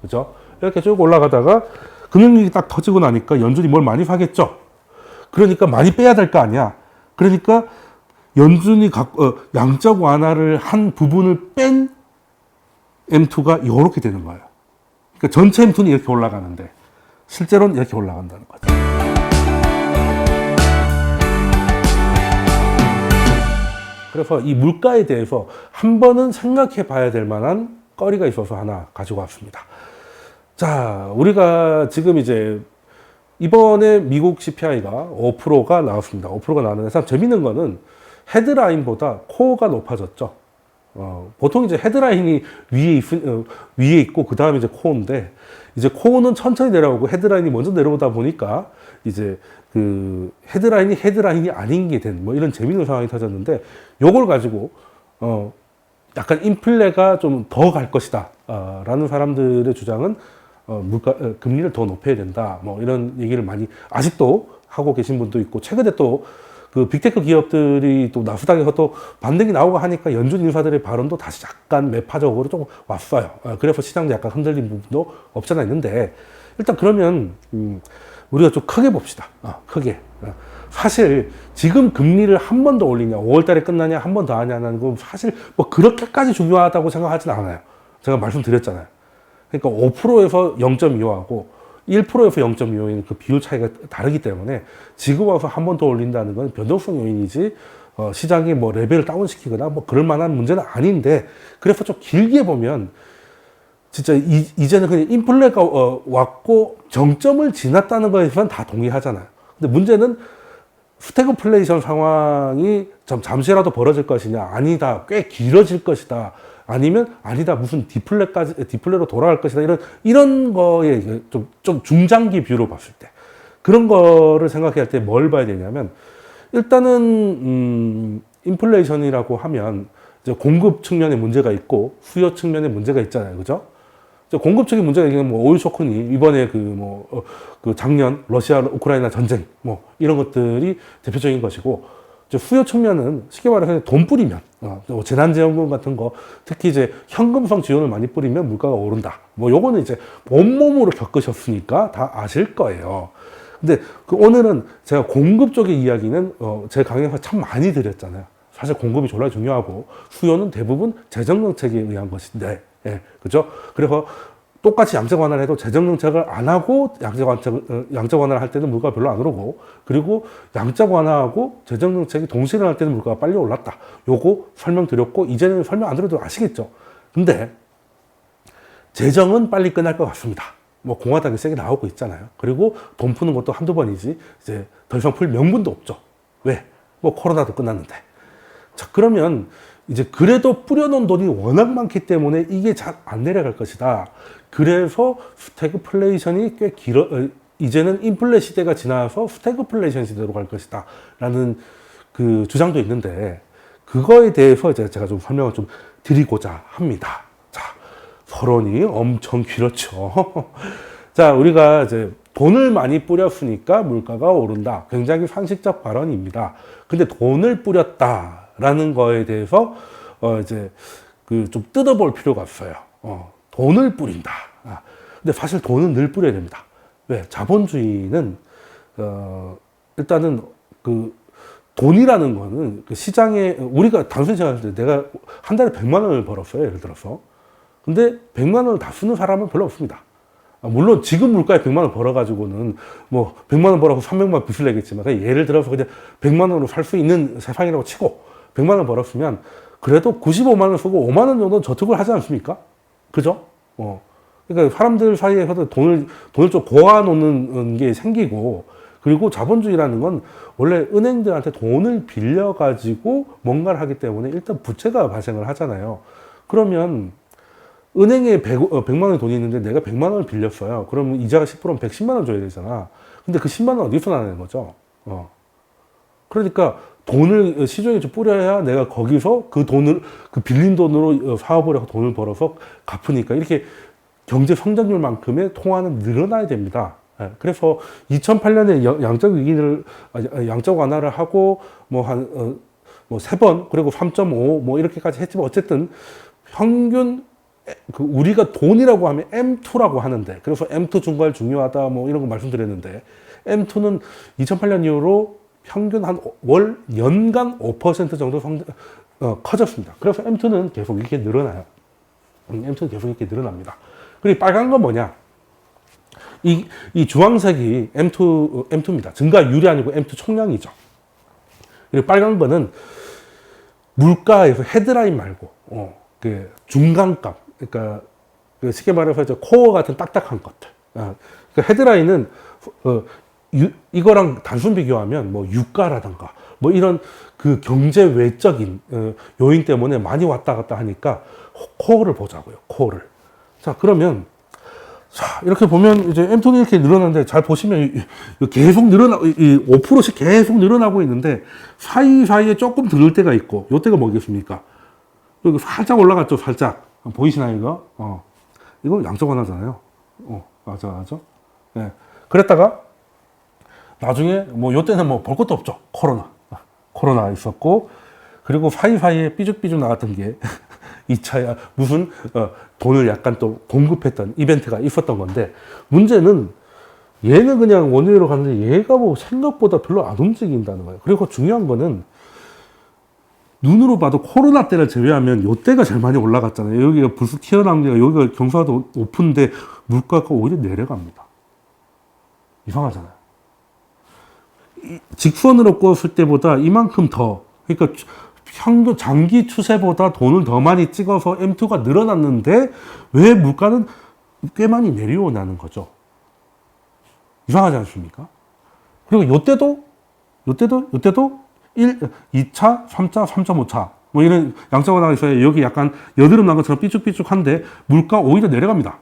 그죠? 이렇게 쭉 올라가다가 금융위기 딱 터지고 나니까 연준이 뭘 많이 사겠죠? 그러니까 많이 빼야 될 거 아니야. 그러니까 연준이 양적 완화를 한 부분을 뺀 M2가 이렇게 되는 거예요. 그러니까 전체 M2는 이렇게 올라가는데 실제로는 이렇게 올라간다는 거죠. 그래서 이 물가에 대해서 한 번은 생각해 봐야 될 만한 거리가 있어서 하나 가지고 왔습니다. 자, 우리가 지금 이제 이번에 미국 CPI가 5%가 나왔습니다. 5%가 나왔는데 참 재밌는 거는 헤드라인보다 코어가 높아졌죠. 보통 이제 헤드라인이 위에 있고 그 다음에 이제 코어인데 이제 코어는 천천히 내려오고 헤드라인이 먼저 내려오다 보니까 이제 그 헤드라인이 아닌 게 된 뭐 이런 재밌는 상황이 터졌는데 요걸 가지고 약간 인플레가 좀 더 갈 것이다 라는 사람들의 주장은 금리를 더 높여야 된다 뭐 이런 얘기를 많이 아직도 하고 계신 분도 있고 최근에 또 그 빅테크 기업들이 또 나스닥에서 또 반등이 나오고 하니까 연준 인사들의 발언도 다시 약간 매파적으로 좀 왔어요. 그래서 시장도 약간 흔들린 부분도 없잖아 있는데 일단 그러면 우리가 좀 크게 봅시다. 크게. 사실 지금 금리를 한 번 더 올리냐 5월 달에 끝나냐 한 번 더 하냐는 건 사실 뭐 그렇게까지 중요하다고 생각하진 않아요. 제가 말씀드렸잖아요. 그러니까 5%에서 0.25하고 1%에서 0.25인 그 비율 차이가 다르기 때문에 지금 와서 한 번 더 올린다는 건 변동성 요인이지 시장이 뭐 레벨을 다운시키거나 뭐 그럴 만한 문제는 아닌데 그래서 좀 길게 보면 진짜 이제는 그냥 인플레가 왔고 정점을 지났다는 거에서는 다 동의하잖아요. 근데 문제는 스태그플레이션 상황이 좀 잠시라도 벌어질 것이냐 아니다 꽤 길어질 것이다 아니면 아니다 무슨 디플레로 돌아갈 것이다 이런 거에 좀 중장기 뷰로 봤을 때 그런 거를 생각할 때 뭘 봐야 되냐면 일단은 인플레이션이라고 하면 이제 공급 측면에 문제가 있고 수요 측면에 문제가 있잖아요, 그죠? 공급 측의 문제가 있는 뭐 오일 쇼크니 이번에 그 작년 러시아 우크라이나 전쟁 뭐 이런 것들이 대표적인 것이고 수요 측면은 쉽게 말해서 돈 뿌리면 재난지원금 같은 거 특히 이제 현금성 지원을 많이 뿌리면 물가가 오른다. 뭐 요거는 이제 온몸으로 겪으셨으니까 다 아실 거예요. 근데 오늘은 제가 공급 쪽의 이야기는 제 강의에서 참 많이 드렸잖아요. 사실 공급이 졸라 중요하고 수요는 대부분 재정 정책에 의한 것인데, 예, 그죠? 그래서 똑같이 양적 완화를 해도 재정 정책을 안 하고 양적 완화를 할 때는 물가가 별로 안 오르고 그리고 양적 완화하고 재정 정책이 동시에 할 때는 물가가 빨리 올랐다. 요거 설명드렸고 이제는 설명 안 드려도 아시겠죠? 근데 재정은 빨리 끝날 것 같습니다. 뭐 공화당이 세게 나오고 있잖아요. 그리고 돈 푸는 것도 한두 번이지 이제 더 이상 풀 명분도 없죠. 왜? 뭐 코로나도 끝났는데. 자, 그러면 이제 그래도 뿌려놓은 돈이 워낙 많기 때문에 이게 잘 안 내려갈 것이다. 그래서 스태그플레이션이 꽤 이제는 인플레 시대가 지나서 스태그플레이션 시대로 갈 것이다. 라는 그 주장도 있는데, 그거에 대해서 제가 좀 설명을 좀 드리고자 합니다. 자, 서론이 엄청 길었죠. 자, 우리가 이제 돈을 많이 뿌렸으니까 물가가 오른다. 굉장히 상식적 발언입니다. 근데 돈을 뿌렸다라는 거에 대해서 이제 그 좀 뜯어볼 필요가 없어요. 돈을 뿌린다. 근데 사실 돈은 늘 뿌려야 됩니다. 왜? 자본주의는 일단은 그 돈이라는 거는 그 시장에 우리가 단순히 생각할 때 내가 한 달에 100만 원을 벌었어요. 예를 들어서. 근데 100만 원을 다 쓰는 사람은 별로 없습니다. 물론 지금 물가에 100만 원 벌어가지고는 뭐 100만 원 벌어서 300만 원 빚을 내겠지만 그냥 예를 들어서 그냥 100만 원으로 살 수 있는 세상이라고 치고 100만 원 벌었으면 그래도 95만 원 쓰고 5만 원 정도는 저축을 하지 않습니까? 그죠? 그러니까 사람들 사이에서도 돈을 좀 모아놓는 게 생기고 그리고 자본주의라는 건 원래 은행들한테 돈을 빌려가지고 뭔가를 하기 때문에 일단 부채가 발생을 하잖아요. 그러면 은행에 100만 원의 돈이 있는데 내가 100만 원을 빌렸어요. 그러면 이자가 10%면 110만 원 줘야 되잖아. 근데 그 10만 원 어디서 나는 거죠? 그러니까 돈을 시중에 좀 뿌려야 내가 거기서 그 돈을, 그 빌린 돈으로 사업을 해서 돈을 벌어서 갚으니까 이렇게 경제 성장률만큼의 통화는 늘어나야 됩니다. 그래서 2008년에 양적 완화를 하고 뭐 한, 뭐 3번, 그리고 3.5 뭐 이렇게까지 했지만 어쨌든 평균 우리가 돈이라고 하면 M2라고 하는데, 그래서 M2 중과율 중요하다 뭐 이런 거 말씀드렸는데, M2는 2008년 이후로 평균 한 연간 5% 정도 커졌습니다. 그래서 M2는 계속 이렇게 늘어나요. M2는 계속 이렇게 늘어납니다. 그리고 빨간 건 뭐냐? 이 주황색이 M2입니다. 증가율이 아니고 M2 총량이죠. 그리고 빨간 거는 물가에서 헤드라인 말고, 그 중간값, 그러니까 쉽게 말해서 이제 코어 같은 딱딱한 것들. 그 헤드라인은 이거랑 단순 비교하면 뭐 유가라든가 뭐 이런 그 경제 외적인 요인 때문에 많이 왔다 갔다 하니까 코어를 보자고요. 코어를. 자, 그러면 자, 이렇게 보면 이제 M2는 이렇게 늘어나는데 잘 보시면 계속 5%씩 계속 늘어나고 있는데 사이사이에 조금 들을 때가 있고, 요때가 뭐겠습니까? 여기 살짝 올라갔죠, 살짝. 보이시나요, 이거? 이거 양적 완화잖아요. 맞아. 예. 그랬다가 나중에 뭐 요때는 뭐 볼 것도 없죠. 코로나 있었고, 그리고 사이사이에 삐죽삐죽 나왔던 게 2차야 무슨 돈을 약간 또 공급했던 이벤트가 있었던 건데, 문제는 얘는 그냥 원웨이로 갔는데 얘가 뭐 생각보다 별로 안 움직인다는 거예요. 그리고 중요한 거는 눈으로 봐도 코로나 때를 제외하면 요때가 제일 많이 올라갔잖아요. 여기가 불쑥 튀어나온 데가 여기가 경사도 높은데 물가가 오히려 내려갑니다. 이상하잖아요. 직선으로 껐을 때보다 이만큼 더, 그러니까 평균 장기 추세보다 돈을 더 많이 찍어서 M2가 늘어났는데 왜 물가는 꽤 많이 내려오냐는 거죠. 이상하지 않습니까? 그리고 요때도 2차, 3차, 3.5차 뭐 이런 양적완화가 나와 있어요. 여기 약간 여드름 난 것처럼 삐죽삐죽한데 물가 오히려 내려갑니다.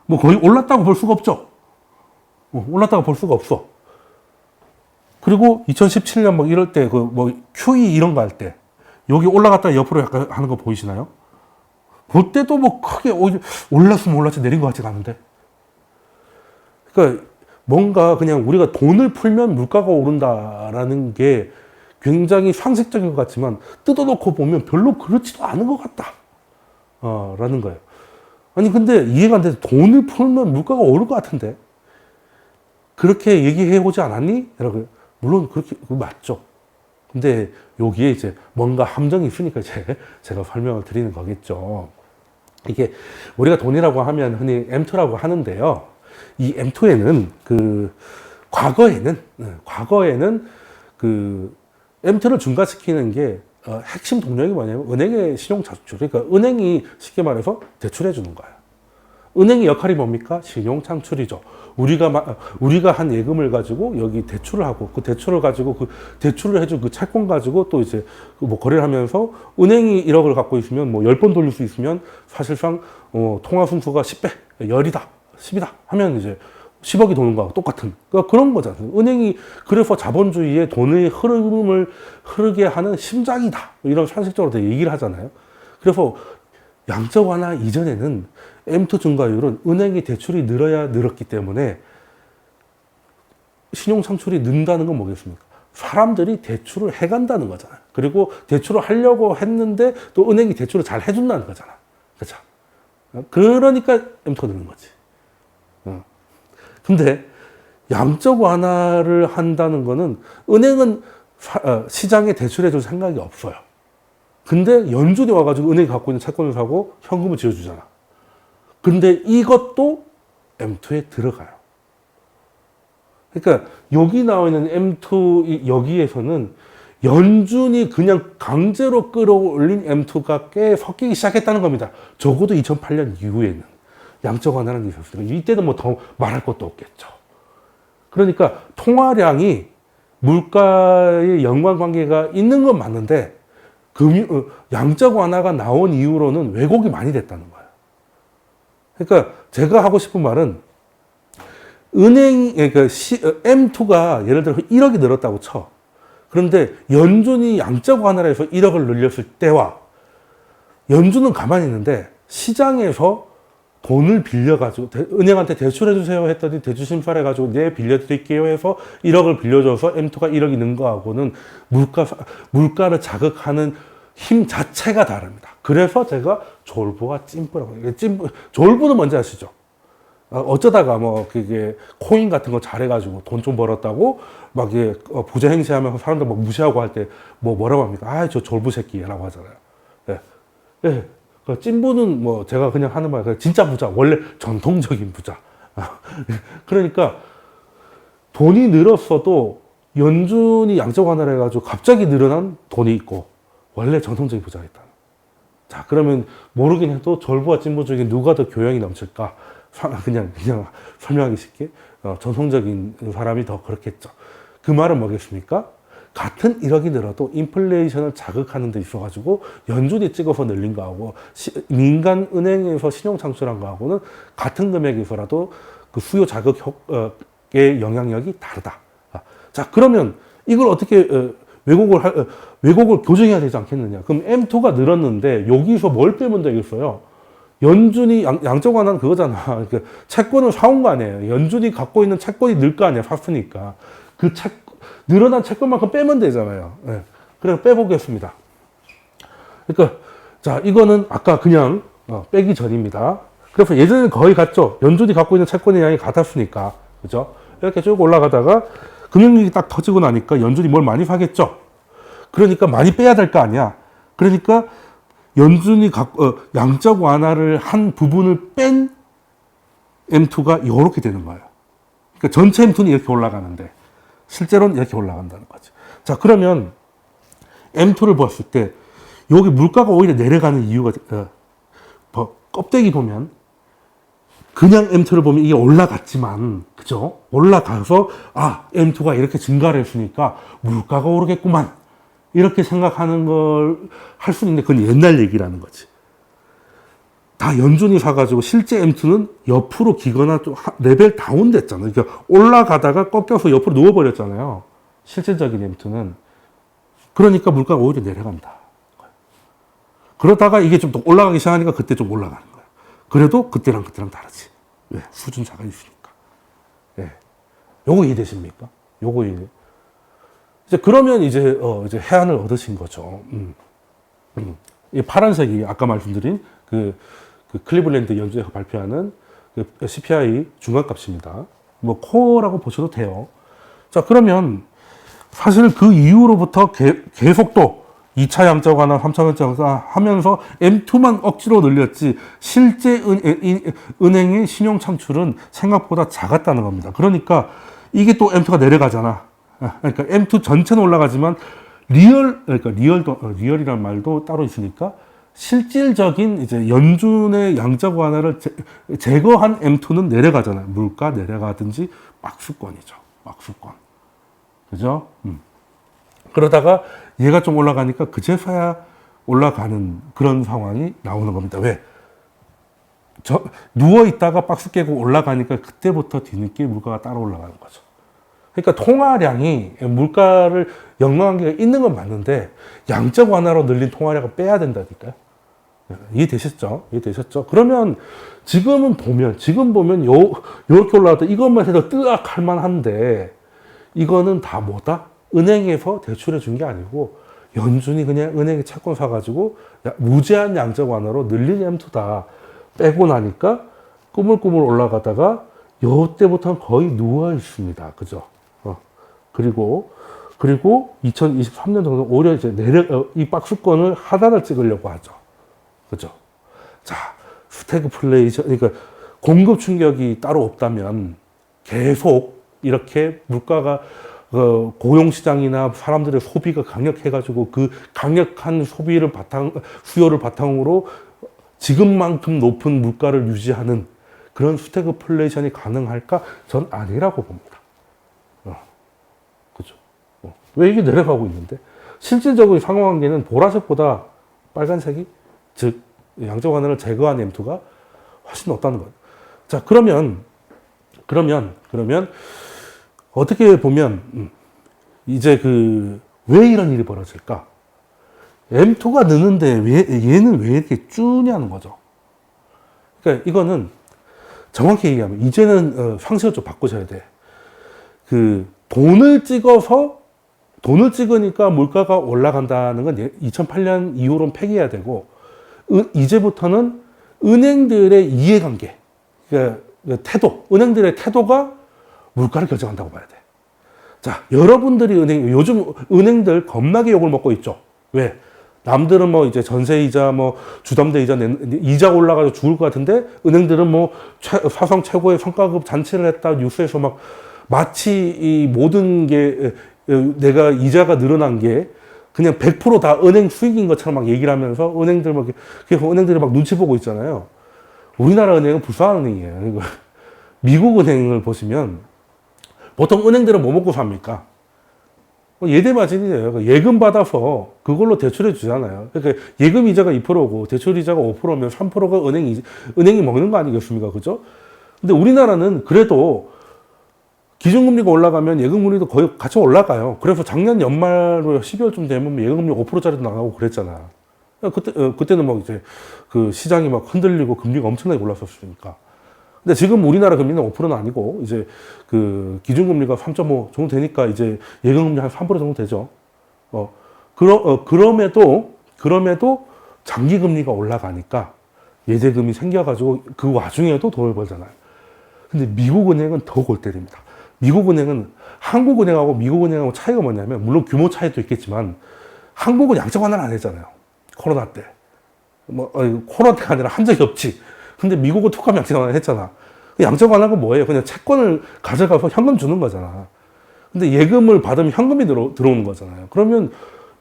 뭐 거의 올랐다고 볼 수가 없죠. 올랐다고 볼 수가 없어. 그리고 2017년 뭐 이럴 때 뭐 QE 이런 거 할 때 여기 올라갔다 옆으로 약간 하는 거 보이시나요? 그때도 뭐 크게 올랐으면 올랐지 내린 것 같지가 않은데. 그러니까 뭔가 그냥 우리가 돈을 풀면 물가가 오른다라는 게 굉장히 상식적인 것 같지만 뜯어놓고 보면 별로 그렇지도 않은 것 같다. 라는 거예요. 아니 근데 이해가 안 돼서 돈을 풀면 물가가 오를 것 같은데 그렇게 얘기해 보지 않았니? 라고. 물론 그렇게 맞죠. 근데 여기에 이제 뭔가 함정이 있으니까 제가 설명을 드리는 거겠죠. 이게 우리가 돈이라고 하면 흔히 M2라고 하는데요. 이 M2에는 과거에는 그 M2를 증가시키는 게 핵심 동력이 뭐냐면 은행의 신용 창출. 그러니까 은행이 쉽게 대출해 주는 거예요. 은행의 역할이 뭡니까? 신용 창출이죠. 우리가 한 예금을 가지고 여기 대출을 하고 그 대출을 가지고 그 대출을 해준 그 채권 가지고 또 이제 뭐 거래를 하면서 은행이 1억을 갖고 있으면 뭐 10번 돌릴 수 있으면 사실상 통화 순수가 10배, 10이다, 10이다 하면 이제 10억이 도는 거하고 똑같은 그런 거잖아요. 은행이 그래서 자본주의의 돈의 흐름을 흐르게 하는 심장이다. 이런 상식적으로 얘기를 하잖아요. 그래서 양적 완화 이전에는 M2 증가율은 은행이 대출이 늘었기 때문에 신용 창출이 는다는 건 뭐겠습니까? 사람들이 대출을 해간다는 거잖아요. 그리고 대출을 하려고 했는데 또 은행이 대출을 잘 해준다는 거잖아. 그렇죠? 그러니까 M2가 느는 거지. 근데 양적 완화를 한다는 거는 은행은 시장에 대출해 줄 생각이 없어요. 근데 연준이 와가지고 은행이 갖고 있는 채권을 사고 현금을 지어주잖아. 근데 이것도 M2에 들어가요. 그러니까 여기 나와 있는 M2 여기에서는 연준이 그냥 강제로 끌어올린 M2가 꽤 섞이기 시작했다는 겁니다. 적어도 2008년 이후에는 양적 완화는 있었어요. 이때는 뭐 더 말할 것도 없겠죠. 그러니까 통화량이 물가의 연관관계가 있는 건 맞는데 양적 완화가 나온 이후로는 왜곡이 많이 됐다는 거예요. 그러니까 제가 하고 싶은 말은 M2가 예를 들어 1억이 늘었다고 쳐. 그런데 연준이 양적 완화를 해서 1억을 늘렸을 때와 연준은 가만히 있는데 시장에서 돈을 빌려가지고 은행한테 대출해주세요 했더니 대출 심사해가지고 네 빌려드릴게요 해서 1억을 빌려줘서 M2가 1억이 는 거하고는 물가를 자극하는 힘 자체가 다릅니다. 그래서 제가 졸부와 찐부라고 해요. 졸부는 뭔지 아시죠? 어쩌다가 뭐 그게 코인 같은 거 잘해가지고 돈 좀 벌었다고 막 이게 부자 행세하면서 사람들 막 무시하고 할 때 뭐라고 합니까? 아, 저 졸부 새끼라고 하잖아요. 예. 예. 그 찐부는 뭐 제가 그냥 하는 말, 진짜 부자, 원래 전통적인 부자. 그러니까 돈이 늘었어도 연준이 양적 완화를 해가지고 갑자기 늘어난 돈이 있고 원래 전통적인 부자가 있다. 자, 그러면 모르긴 해도 졸부와 찐부 중에 누가 더 교양이 넘칠까? 그냥 설명하기 쉽게 전통적인 사람이 더 그렇겠죠. 그 말은 뭐겠습니까? 같은 1억이 늘어도 인플레이션을 자극하는 데 있어가지고 연준이 찍어서 늘린 거하고 민간 은행에서 신용 창출한 거하고는 같은 금액에서라도 그 수요 자극의 영향력이 다르다. 자, 그러면 이걸 어떻게 왜곡을 교정해야 되지 않겠느냐? 그럼 M2가 늘었는데 여기서 뭘 빼면 되겠어요? 연준이 양적 완화는 그거잖아. 그러니까 채권을 사온 거 아니에요. 연준이 갖고 있는 채권이 늘 거 아니야. 샀으니까. 그 늘어난 채권만큼 빼면 되잖아요. 네. 그래서 빼보겠습니다. 그러니까 자, 이거는 아까 그냥 빼기 전입니다. 그래서 예전에는 거의 같죠. 연준이 갖고 있는 채권의 양이 같았으니까. 그죠? 이렇게 쭉 올라가다가 금융위기 딱 터지고 나니까 연준이 뭘 많이 사겠죠. 그러니까 많이 빼야 될 거 아니야. 그러니까 연준이 양적 완화를 한 부분을 뺀 M2가 이렇게 되는 거예요. 그러니까 전체 M2는 이렇게 올라가는데 실제로는 이렇게 올라간다는 거죠. 자, 그러면 M2를 봤을 때 여기 물가가 오히려 내려가는 이유가 껍데기 보면 그냥 M2를 보면 이게 올라갔지만, 그죠? 올라가서 M2가 이렇게 증가를 했으니까 물가가 오르겠구만. 이렇게 생각하는 걸 할 수 있는데 그건 옛날 얘기라는 거지. 다 연준이 사가지고 실제 M2는 옆으로 기거나 좀 레벨 다운 됐잖아요. 그러니까 올라가다가 꺾여서 옆으로 누워버렸잖아요. 실질적인 M2는. 그러니까 물가가 오히려 내려간다. 그러다가 이게 좀 더 올라가기 시작하니까 그때 좀 올라가는 거야. 그래도 그때랑 다르지. 왜? 수준 차가 있으니까. 예. 요거 이해되십니까? 요거 이해. 이제 그러면 이제 해안을 얻으신 거죠. 이 파란색이 아까 말씀드린 그 클리블랜드 연준에서 발표하는 그 CPI 중간값입니다. 뭐 코어라고 보셔도 돼요. 자, 그러면 사실 그 이후로부터 계속 또 2차 양적 완화, 3차 양적 완화 하면서 M2만 억지로 늘렸지 실제 은행의 신용 창출은 생각보다 작았다는 겁니다. 그러니까 이게 또 M2가 내려가잖아. 그러니까 M2 전체는 올라가지만 리얼이란 말도 따로 있으니까 실질적인 이제 연준의 양적 완화를 제거한 M2는 내려가잖아요. 물가 내려가든지 박스권이죠. 박스권. 그죠? 그러다가 얘가 좀 올라가니까 그제서야 올라가는 그런 상황이 나오는 겁니다. 왜? 누워있다가 박스 깨고 올라가니까 그때부터 뒤늦게 물가가 따라 올라가는 거죠. 그러니까 통화량이 물가를 연관관계가 있는 건 맞는데 양적 완화로 늘린 통화량을 빼야 된다니까요. 이해되셨죠? 이해되셨죠? 그러면 지금 보면 요렇게 올라왔다 이것만 해도 뜨악 할 만한데 이거는 다 뭐다? 은행에서 대출해 준 게 아니고 연준이 그냥 은행에 채권 사가지고 무제한 양적 완화로 늘린 M2다 빼고 나니까 꾸물꾸물 올라가다가 요때부터는 거의 누워 있습니다. 그죠? 그리고 2023년 정도 오히려 이제 이 박스권을 하단을 찍으려고 하죠. 그죠? 자, 스태그플레이션, 그러니까 공급 충격이 따로 없다면 계속 이렇게 물가가 고용시장이나 사람들의 소비가 강력해가지고 그 강력한 수요를 바탕으로 지금만큼 높은 물가를 유지하는 그런 스태그플레이션이 가능할까? 전 아니라고 봅니다. 그죠? 왜 이게 내려가고 있는데? 실질적인 상호관계는 보라색보다 빨간색이, 즉, 양적 완화를 제거한 M2가 훨씬 높다는 거예요. 자, 그러면, 어떻게 보면, 이제 왜 이런 일이 벌어질까? M2가 느는데 얘는 왜 이렇게 주냐는 거죠. 그러니까 이거는 정확히 얘기하면, 이제는 상식을 좀 바꾸셔야 돼. 돈을 찍어서 돈을 찍으니까 물가가 올라간다는 건 2008년 이후로는 폐기해야 되고, 이제부터는 은행들의 이해관계, 그러니까 태도, 은행들의 태도가 물가를 결정한다고 봐야 돼. 자, 여러분들이 요즘 은행들 겁나게 욕을 먹고 있죠. 왜? 남들은 뭐 이제 전세이자 뭐 주담대 이자 올라가서 죽을 것 같은데, 은행들은 뭐 사상 최고의 성과급 잔치를 했다 뉴스에서 막 마치 이 모든 게 내가 이자가 늘어난 게 그냥 100%다 은행 수익인 것처럼 막 얘기를 하면서 은행들이 막 눈치 보고 있잖아요. 우리나라 은행은 불쌍한 은행이에요. 미국 은행을 보시면 보통 은행들은 뭐 먹고 삽니까? 예대 마진이에요. 예금 받아서 그걸로 대출해 주잖아요. 그러니까 예금 이자가 2%고 대출 이자가 5%면 3%가 은행이 먹는 거 아니겠습니까? 그죠? 근데 우리나라는 그래도 기준금리가 올라가면 예금금리도 거의 같이 올라가요. 그래서 작년 연말로 12월쯤 되면 예금금리 5%짜리도 나가고 그랬잖아. 그때는 막 이제 그 시장이 막 흔들리고 금리가 엄청나게 올랐었으니까. 근데 지금 우리나라 금리는 5%는 아니고 이제 그 기준금리가 3.5 정도 되니까 이제 예금금리 한 3% 정도 되죠. 그럼에도 장기금리가 올라가니까 예대금이 생겨가지고 그 와중에도 돈을 벌잖아요. 근데 미국은행은 더 골 때립니다. 미국은행은 한국은행하고 미국은행하고 차이가 뭐냐면, 물론 규모 차이도 있겠지만, 한국은 양적 완화를 안 했잖아요. 코로나 때. 코로나 때가 아니라 한 적이 없지. 근데 미국은 툭하면 양적 완화를 했잖아. 양적 완화가 뭐예요? 그냥 채권을 가져가서 현금 주는 거잖아. 근데 예금을 받으면 현금이 들어오는 거잖아요. 그러면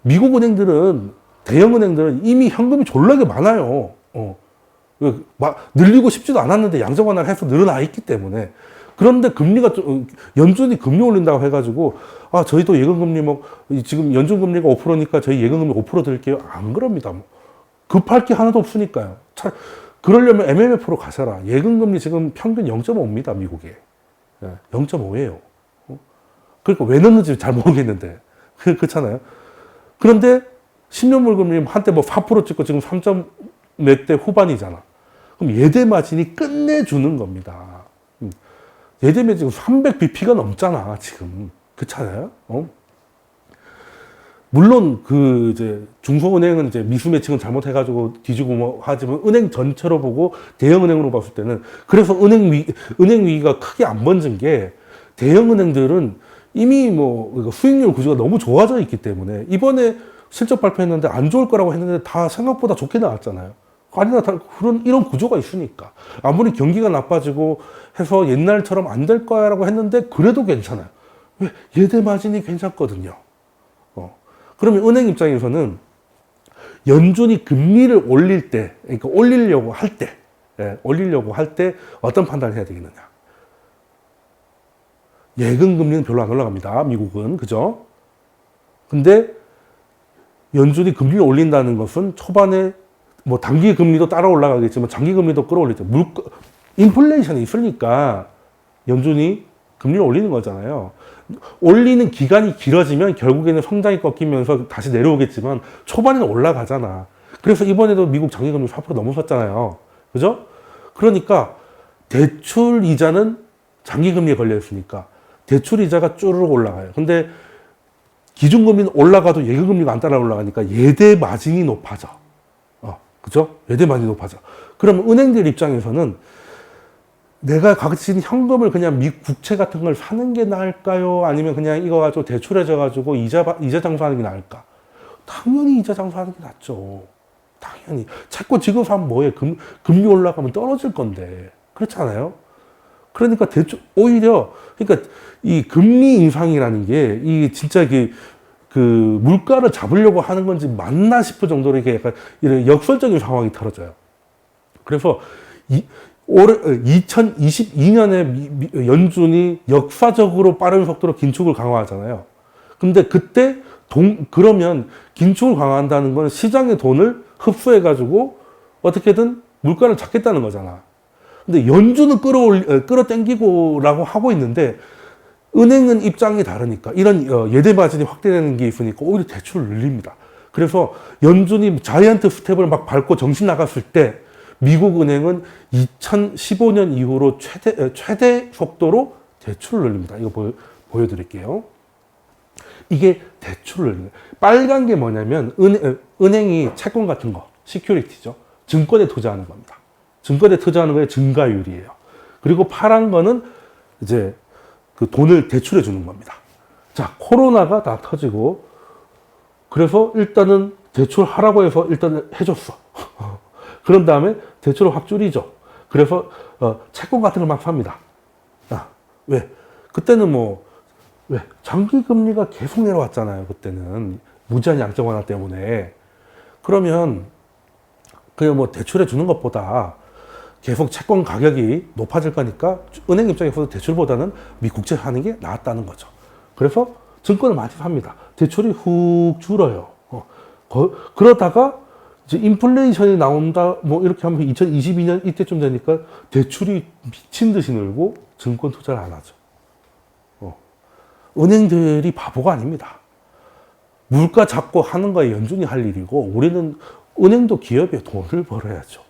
미국 은행들은, 대형 은행들은 이미 현금이 졸라게 많아요. 늘리고 싶지도 않았는데 양적 완화를 해서 늘어나 있기 때문에. 그런데 연준이 금리 올린다고 해가지고, 저희도 예금금리 지금 연준금리가 5%니까 저희 예금금리 5% 드릴게요. 안 그럽니다. 급할 게 하나도 없으니까요. 그러려면 MMF로 가셔라. 예금금리 지금 평균 0.5입니다, 미국에. 0.5예요. 그러니까 왜 넣는지 잘 모르겠는데. 그렇잖아요. 그런데 10년 물금리 한때 4% 찍고 지금 3. 몇 대 후반이잖아. 그럼 예대 마진이 끝내주는 겁니다. 예대면 지금 300bp가 넘잖아, 지금. 그렇잖아요? 물론, 이제, 중소은행은 이제 미수 매칭은 잘못해가지고 뒤지고 뭐 하지만, 은행 전체로 보고 대형은행으로 봤을 때는, 그래서 은행 위기가 크게 안 번진 게, 대형은행들은 이미 수익률 구조가 너무 좋아져 있기 때문에, 이번에 실적 발표했는데 안 좋을 거라고 했는데 다 생각보다 좋게 나왔잖아요. 아니나 이런 구조가 있으니까. 아무리 경기가 나빠지고 해서 옛날처럼 안 될 거야라고 했는데 그래도 괜찮아요. 왜? 예대 마진이 괜찮거든요. 그러면 은행 입장에서는 연준이 금리를 올릴 때, 그러니까 올리려고 할 때 어떤 판단을 해야 되겠느냐. 예금 금리는 별로 안 올라갑니다. 미국은. 그죠? 근데 연준이 금리를 올린다는 것은 초반에 단기 금리도 따라 올라가겠지만 장기 금리도 끌어올리죠. 인플레이션이 있으니까 연준이 금리를 올리는 거잖아요. 올리는 기간이 길어지면 결국에는 성장이 꺾이면서 다시 내려오겠지만 초반에는 올라가잖아. 그래서 이번에도 미국 장기 금리 4% 넘어섰잖아요. 그죠? 그러니까 대출 이자는 장기 금리에 걸려 있으니까 대출 이자가 쭈르륵 올라가요. 근데 기준금리는 올라가도 예금금리가 안 따라 올라가니까 예대 마진이 높아져. 그죠? 예대 마진이 높아져. 그러면 은행들 입장에서는 내가 가진 현금을 그냥 국채 같은 걸 사는 게 나을까요? 아니면 그냥 이거 가지고 대출해져가지고 이자 장사하는 게 나을까? 당연히 이자 장사하는 게 낫죠. 당연히. 채권 지급하면 뭐해? 금리 올라가면 떨어질 건데. 그렇지 않아요? 그러니까 오히려, 그러니까 이 금리 인상이라는 게, 이 진짜 그 물가를 잡으려고 하는 건지 맞나 싶을 정도로 이렇게 약간 이런 역설적인 상황이 벌어져요. 그래서 올해 2022년에 연준이 역사적으로 빠른 속도로 긴축을 강화하잖아요. 근데 그때 그러면 긴축을 강화한다는 건 시장의 돈을 흡수해가지고 어떻게든 물가를 잡겠다는 거잖아. 근데 연준은 끌어당기고라고 하고 있는데 은행은 입장이 다르니까 이런 예대 마진이 확대되는 게 있으니까 오히려 대출을 늘립니다. 그래서 연준이 자이언트 스텝을 막 밟고 정신 나갔을 때 미국 은행은 2015년 이후로 최대 속도로 대출을 늘립니다. 이거 보여드릴게요. 이게 대출을 늘리는 거예요. 빨간 게 뭐냐면 은행이 채권 같은 거, 시큐리티죠. 증권에 투자하는 겁니다. 증권에 투자하는 거에 증가율이에요. 그리고 파란 거는 이제 그 돈을 대출해 주는 겁니다. 자, 코로나가 다 터지고 그래서 일단은 대출하라고 해서 일단 해줬어. 그런 다음에 대출을 확 줄이죠. 그래서 채권 같은 걸 막 삽니다. 왜? 그때는 왜? 장기 금리가 계속 내려왔잖아요. 그때는 무제한 양적 완화 때문에. 그러면 그냥 대출해 주는 것보다 계속 채권 가격이 높아질 거니까 은행 입장에서도 대출보다는 미국채 하는 게 낫다는 거죠. 그래서 증권을 많이 삽니다. 대출이 훅 줄어요. 그러다가 이제 인플레이션이 나온다, 이렇게 하면 2022년 이때쯤 되니까 대출이 미친 듯이 늘고 증권 투자를 안 하죠. 은행들이 바보가 아닙니다. 물가 잡고 하는 거에 연준이 할 일이고, 우리는 은행도 기업에 돈을 벌어야죠.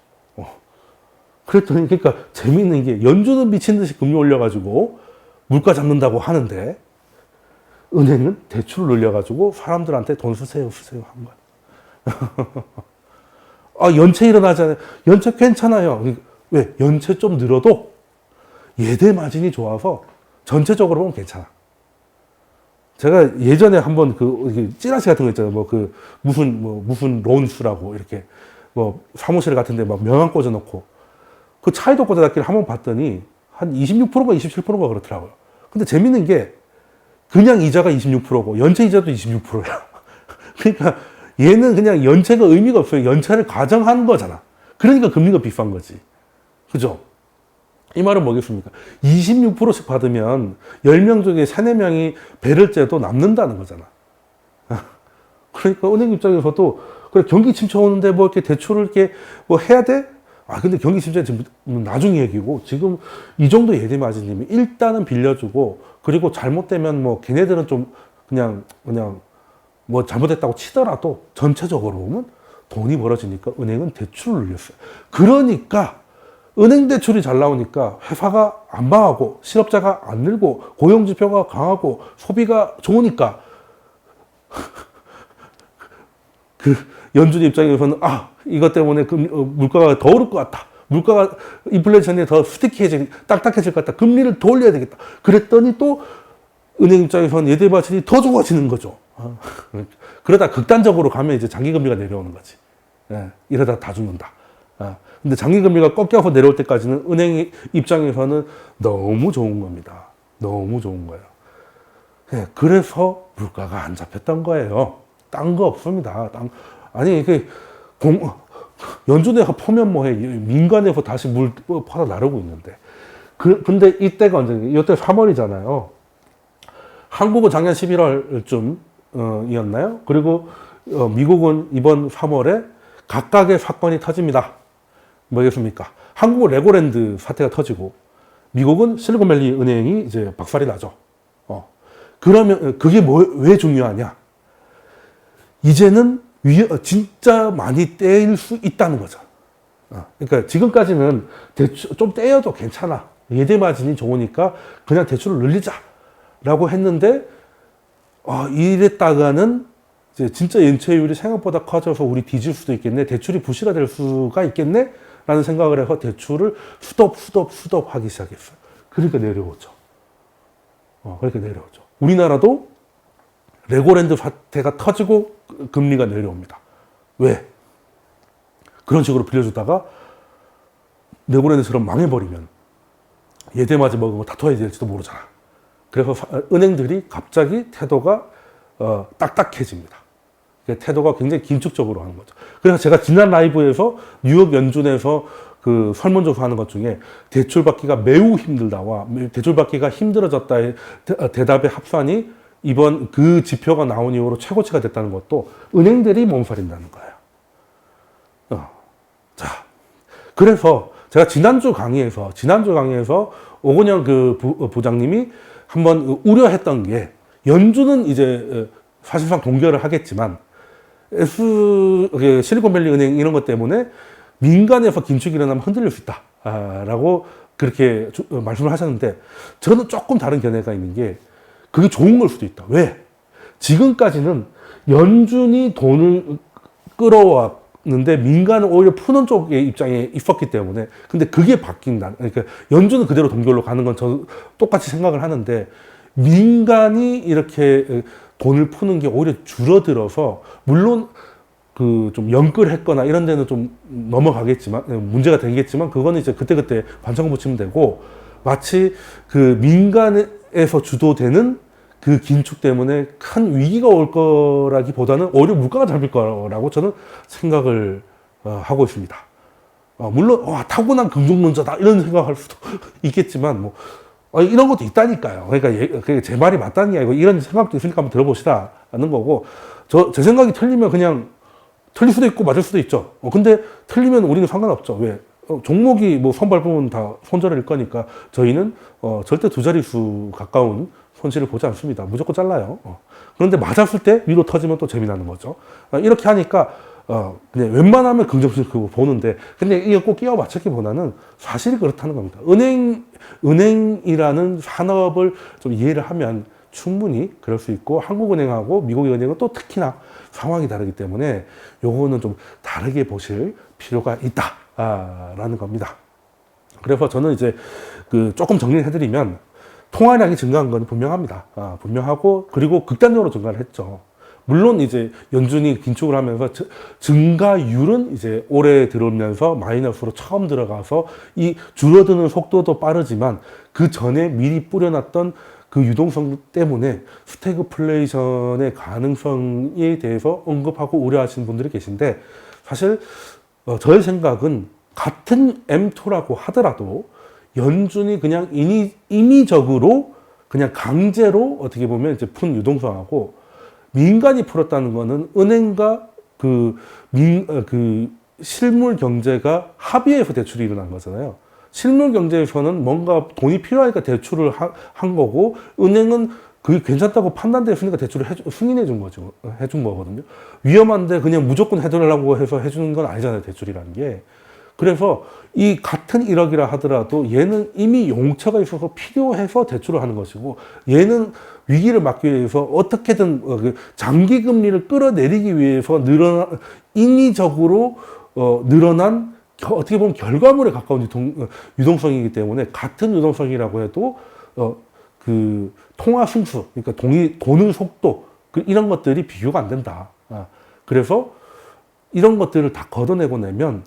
그랬더니, 그러니까 재미있는 게 연준은 미친 듯이 금리 올려가지고 물가 잡는다고 하는데, 은행은 대출을 늘려가지고 사람들한테 돈 쓰세요 한 거야. 연체 일어나잖아요. 연체 괜찮아요. 왜? 연체 좀 늘어도 예대 마진이 좋아서 전체적으로 보면 괜찮아. 제가 예전에 한번 찌라시 같은 거 있잖아요. 무슨 론수라고 이렇게 사무실 같은데 막 명함 꽂아놓고 그 차에도 꽂아놨기를 한번 봤더니 한 26%가 27%가 그렇더라고요. 근데 재밌는 게 그냥 이자가 26%고 연체 이자도 26%야. 그러니까 얘는 그냥 연체가 의미가 없어요. 연체를 가정한 거잖아. 그러니까 금리가 비싼 거지. 그죠? 이 말은 뭐겠습니까? 26%씩 받으면 10명 중에 3, 4명이 배를 째도 남는다는 거잖아. 그러니까 은행 입장에서도 그래, 경기 침체 오는데 이렇게 대출을 이렇게 해야 돼? 근데 경기 침체는 지금 나중 얘기고 지금 이 정도 예대 마진이면 일단은 빌려주고 그리고 잘못되면 걔네들은 좀 그냥 잘못했다고 치더라도 전체적으로 보면 돈이 벌어지니까 은행은 대출을 늘렸어요. 그러니까 은행 대출이 잘 나오니까 회사가 안 망하고 실업자가 안 늘고 고용지표가 강하고 소비가 좋으니까 연준 입장에서는 이것 때문에 물가가 더 오를 것 같다. 물가가 인플레이션이 더 딱딱해질 것 같다. 금리를 더 올려야 되겠다. 그랬더니 또 은행 입장에서는 예대 마진이 더 좋아지는 거죠. 그러다 극단적으로 가면 이제 장기금리가 내려오는 거지. 이러다 다 죽는다. 근데 장기금리가 꺾여서 내려올 때까지는 은행 입장에서는 너무 좋은 겁니다. 너무 좋은 거예요. 그래서 물가가 안 잡혔던 거예요. 딴 거 없습니다. 연준에서 포면 뭐해. 민간에서 다시 물 퍼다 나르고 있는데. 근데 이때가 언제냐. 이때 3월이잖아요. 한국은 작년 11월쯤, 이었나요? 그리고, 미국은 이번 3월에 각각의 사건이 터집니다. 뭐겠습니까? 한국은 레고랜드 사태가 터지고, 미국은 실리콘밸리 은행이 이제 박살이 나죠. 그러면, 그게 왜 중요하냐? 이제는 진짜 많이 떼일 수 있다는 거죠. 그러니까 지금까지는 대출 좀 떼어도 괜찮아. 예대 마진이 좋으니까 그냥 대출을 늘리자라고 했는데 이랬다가는 이제 진짜 연체율이 생각보다 커져서 우리 뒤질 수도 있겠네. 대출이 부실화 될 수가 있겠네. 라는 생각을 해서 대출을 수덥 하기 시작했어요. 그러니까 내려오죠. 우리나라도 레고랜드 사태가 터지고 금리가 내려옵니다. 왜? 그런 식으로 빌려주다가 레고랜드처럼 망해버리면 예대마진 먹으면 다퉈야 될지도 모르잖아. 그래서 은행들이 갑자기 태도가 딱딱해집니다. 태도가 굉장히 긴축적으로 하는 거죠. 그래서 제가 지난 라이브에서 뉴욕 연준에서 그 설문조사하는 것 중에 대출받기가 매우 힘들다와 대출받기가 힘들어졌다의 대답의 합산이 이번 그 지표가 나온 이후로 최고치가 됐다는 것도 은행들이 몸살인다는 거예요. 자, 그래서 제가 지난주 강의에서 오건영 그 부장님이 한번 우려했던 게 연준은 이제 사실상 동결을 하겠지만 실리콘밸리 은행 이런 것 때문에 민간에서 긴축이 일어나면 흔들릴 수 있다. 라고 그렇게 말씀을 하셨는데 저는 조금 다른 견해가 있는 게 그게 좋은 걸 수도 있다. 왜? 지금까지는 연준이 돈을 끌어왔는데 민간은 오히려 푸는 쪽의 입장에 있었기 때문에, 근데 그게 바뀐다. 그러니까 연준은 그대로 동결로 가는 건 저 똑같이 생각을 하는데, 민간이 이렇게 돈을 푸는 게 오히려 줄어들어서, 물론 그 좀 연끌했거나 이런 데는 좀 넘어가겠지만, 문제가 되겠지만, 그거는 이제 그때그때 반창고 붙이면 되고, 마치 그 민간에서 주도되는 그 긴축 때문에 큰 위기가 올 거라기보다는 오히려 물가가 잡힐 거라고 저는 생각을 하고 있습니다. 물론 타고난 긍정론자다 이런 생각할 수도 있겠지만, 뭐 이런 것도 있다니까요. 그러니까 제 말이 맞다는 게 아니고 이런 생각도 있으니까 한번 들어보시라는 거고, 제 생각이 틀리면 그냥 틀릴 수도 있고 맞을 수도 있죠. 근데 틀리면 우리는 상관없죠. 왜? 종목이 뭐 선발 부분 다 손절일 거니까 저희는 절대 두 자릿수 가까운 손실을 보지 않습니다. 무조건 잘라요. 그런데 맞았을 때 위로 터지면 또 재미나는 거죠. 이렇게 하니까 그냥 웬만하면 긍정적으로 그거 보는데, 근데 이거 꼭 끼워 맞추기보다는 사실이 그렇다는 겁니다. 은행이라는 산업을 좀 이해를 하면 충분히 그럴 수 있고, 한국은행하고 미국의 은행은 또 특히나 상황이 다르기 때문에 요거는 좀 다르게 보실 필요가 있다라는 겁니다. 그래서 저는 이제 그 조금 정리를 해드리면, 통화량이 증가한 건 분명합니다. 분명하고, 그리고 극단적으로 증가를 했죠. 물론 이제 연준이 긴축을 하면서 증가율은 이제 올해 들어오면서 마이너스로 처음 들어가서 이 줄어드는 속도도 빠르지만, 그 전에 미리 뿌려놨던 그 유동성 때문에 스태그플레이션의 가능성에 대해서 언급하고 우려하시는 분들이 계신데, 사실 저의 생각은 같은 M2라고 하더라도 연준이 그냥 인위적으로 그냥 강제로 어떻게 보면 이제 푼 유동성하고, 민간이 풀었다는 거는 은행과 그 실물 경제가 합의해서 대출이 일어난 거잖아요. 실물 경제에서는 뭔가 돈이 필요하니까 대출을 한 거고, 은행은 그게 괜찮다고 판단되었으니까 대출을 승인해 준 거죠. 해준 거거든요. 위험한데 그냥 무조건 해달라고 해서 해주는 건 아니잖아요, 대출이라는 게. 그래서 이 같은 1억이라 하더라도 얘는 이미 용처가 있어서 필요해서 대출을 하는 것이고, 얘는 위기를 막기 위해서 어떻게든 장기 금리를 끌어내리기 위해서 인위적으로 늘어난, 어떻게 보면 결과물에 가까운 유동성이기 때문에, 같은 유동성이라고 해도 그 통화 승수, 그러니까 도는 속도, 이런 것들이 비교가 안 된다. 그래서 이런 것들을 다 걷어내고 나면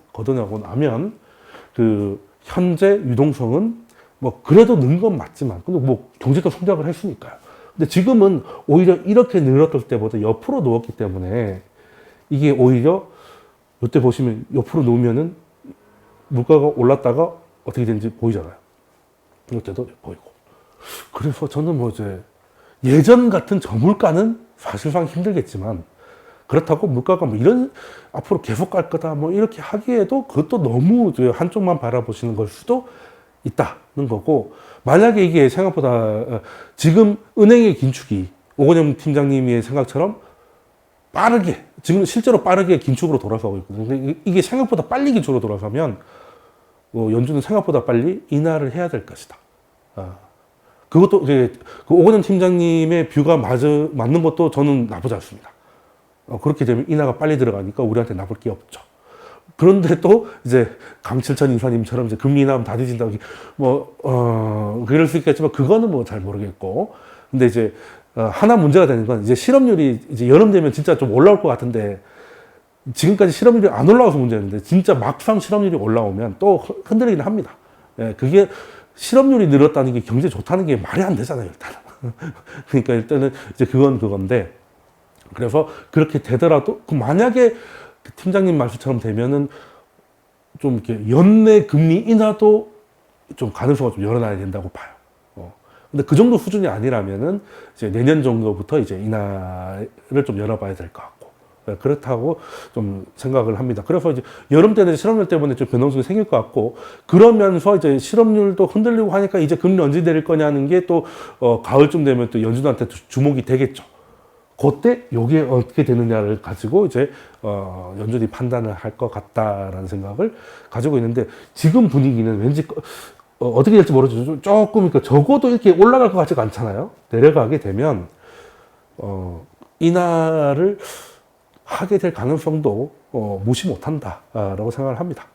그 현재 유동성은 뭐 그래도 는 건 맞지만, 근데 뭐 경제도 성장을 했으니까요. 근데 지금은 오히려 이렇게 늘었을 때보다 옆으로 누웠기 때문에, 이게 오히려 이때 보시면 옆으로 누우면은 물가가 올랐다가 어떻게 되는지 보이잖아요. 이때도 보이고. 그래서 저는 뭐 이제 예전 같은 저물가는 사실상 힘들겠지만, 그렇다고 물가가 뭐 이런 앞으로 계속 갈 거다 뭐 이렇게 하기에도 그것도 너무 한쪽만 바라보시는 걸 수도 있다는 거고, 만약에 이게 생각보다 지금 은행의 긴축이 오건영 팀장님의 생각처럼 빠르게, 지금 실제로 빠르게 긴축으로 돌아서고 있거든요. 근데 이게 생각보다 빨리 긴축으로 돌아서면 연준은 생각보다 빨리 인하를 해야 될 것이다. 그것도 그 오건영 팀장님의 뷰가 맞는 것도 저는 나쁘지 않습니다. 그렇게 되면 인하가 빨리 들어가니까 우리한테 나쁠 게 없죠. 그런데 또 이제 강칠천 인사님처럼 이제 금리 인하하면 다 뒤진다고 그럴 수 있겠지만, 그거는 뭐 잘 모르겠고. 근데 이제 하나 문제가 되는 건, 이제 실업률이 이제 여름 되면 진짜 좀 올라올 것 같은데, 지금까지 실업률이 안 올라와서 문제였는데, 진짜 막상 실업률이 올라오면 또 흔들리긴 합니다. 예, 그게 실업률이 늘었다는 게 경제 좋다는 게 말이 안 되잖아요, 일단은. 그러니까 일단은 이제 그건데, 그래서 그렇게 되더라도, 만약에 팀장님 말씀처럼 되면은 좀 이렇게 연내 금리 인하도 좀 가능성을 좀 열어놔야 된다고 봐요. 근데 그 정도 수준이 아니라면은 이제 내년 정도부터 이제 인하를 좀 열어봐야 될 것 같고, 그렇다고 좀 생각을 합니다. 그래서 이제 여름 때는 실업률 때문에 좀 변동성이 생길 것 같고, 그러면서 이제 실업률도 흔들리고 하니까 이제 금리 언제 내릴 거냐는 게 또 가을쯤 되면 또 연준한테 주목이 되겠죠. 그때 요게 어떻게 되느냐를 가지고 이제 연준이 판단을 할 것 같다라는 생각을 가지고 있는데, 지금 분위기는 왠지 어떻게 될지 모르죠. 조금, 그러니까 적어도 이렇게 올라갈 것 같지가 않잖아요. 내려가게 되면 인하를 하게 될 가능성도 무시 못한다라고 생각을 합니다.